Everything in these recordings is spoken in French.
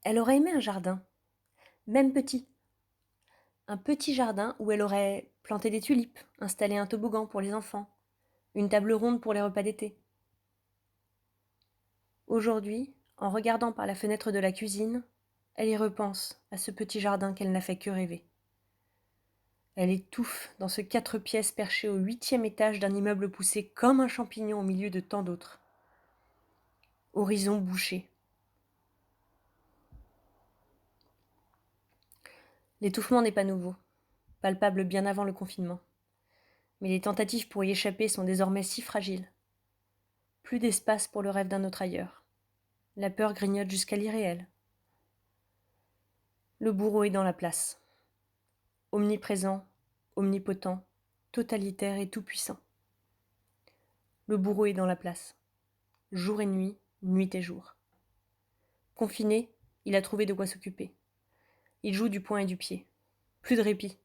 Elle aurait aimé un jardin, même petit. Un petit jardin où elle aurait planté des tulipes, installé un toboggan pour les enfants, une table ronde pour les repas d'été. Aujourd'hui, en regardant par la fenêtre de la cuisine, elle y repense à ce petit jardin qu'elle n'a fait que rêver. Elle étouffe dans ce 4 pièces perché au 8e étage d'un immeuble poussé comme un champignon au milieu de tant d'autres. Horizon bouché. L'étouffement n'est pas nouveau, palpable bien avant le confinement. Mais les tentatives pour y échapper sont désormais si fragiles. Plus d'espace pour le rêve d'un autre ailleurs. La peur grignote jusqu'à l'irréel. Le bourreau est dans la place. Omniprésent, omnipotent, totalitaire et tout-puissant. Le bourreau est dans la place. Jour et nuit, nuit et jour. Confiné, il a trouvé de quoi s'occuper. Il joue du poing et du pied. Plus de répit.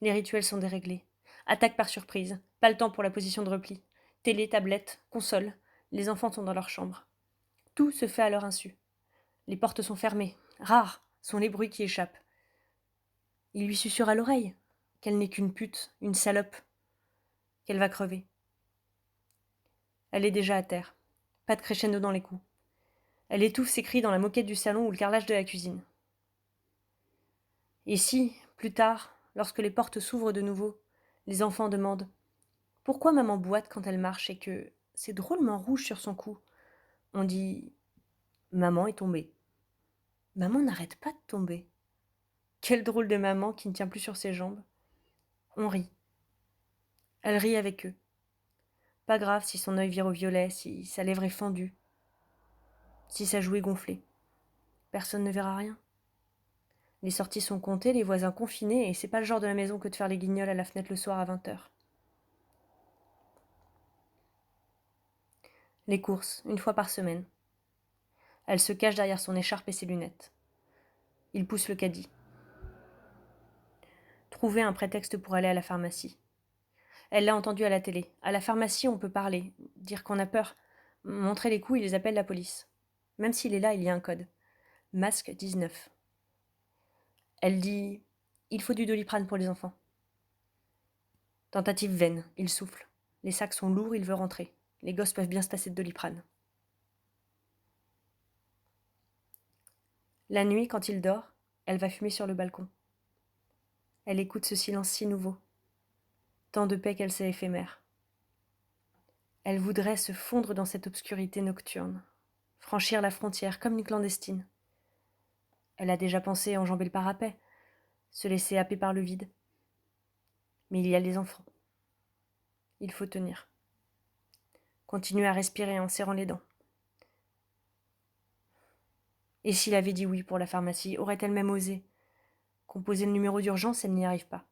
Les rituels sont déréglés. Attaque par surprise. Pas le temps pour la position de repli. Télé, tablette, console. Les enfants sont dans leur chambre. Tout se fait à leur insu. Les portes sont fermées. Rares sont les bruits qui échappent. Il lui susurre à l'oreille qu'elle n'est qu'une pute, une salope, qu'elle va crever. Elle est déjà à terre. Pas de crescendo dans les coups. Elle étouffe ses cris dans la moquette du salon ou le carrelage de la cuisine. Et si, plus tard, lorsque les portes s'ouvrent de nouveau, les enfants demandent « Pourquoi maman boite quand elle marche et que c'est drôlement rouge sur son cou ?» On dit « Maman est tombée. » Maman n'arrête pas de tomber. Quelle drôle de maman qui ne tient plus sur ses jambes. On rit. Elle rit avec eux. Pas grave si son œil vire au violet, si sa lèvre est fendue, si sa joue est gonflée. Personne ne verra rien. Les sorties sont comptées, les voisins confinés, et c'est pas le genre de la maison que de faire les guignols à la fenêtre le soir à 20h. Les courses, une fois par semaine. Elle se cache derrière son écharpe et ses lunettes. Il pousse le caddie. Trouver un prétexte pour aller à la pharmacie. Elle l'a entendu à la télé. À la pharmacie, on peut parler, dire qu'on a peur, montrer les coups, ils appellent la police. Même s'il est là, il y a un code. Masque 19. Elle dit « Il faut du Doliprane pour les enfants ». Tentative vaine, il souffle. Les sacs sont lourds, il veut rentrer. Les gosses peuvent bien se passer de Doliprane. La nuit, quand il dort, elle va fumer sur le balcon. Elle écoute ce silence si nouveau. Tant de paix qu'elle sait éphémère. Elle voudrait se fondre dans cette obscurité nocturne, franchir la frontière comme une clandestine. Elle a déjà pensé enjamber le parapet, se laisser happer par le vide. Mais il y a les enfants. Il faut tenir. Continuer à respirer en serrant les dents. Et s'il avait dit oui pour la pharmacie, aurait-elle même osé composer le numéro d'urgence, elle n'y arrive pas.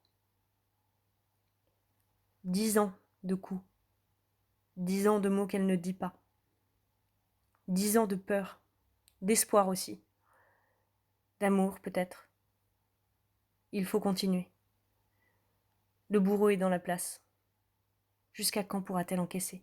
10 ans de coups. 10 ans de mots qu'elle ne dit pas. 10 ans de peur, d'espoir aussi. D'amour, peut-être. Il faut continuer. Le bourreau est dans la place. Jusqu'à quand pourra-t-elle encaisser ?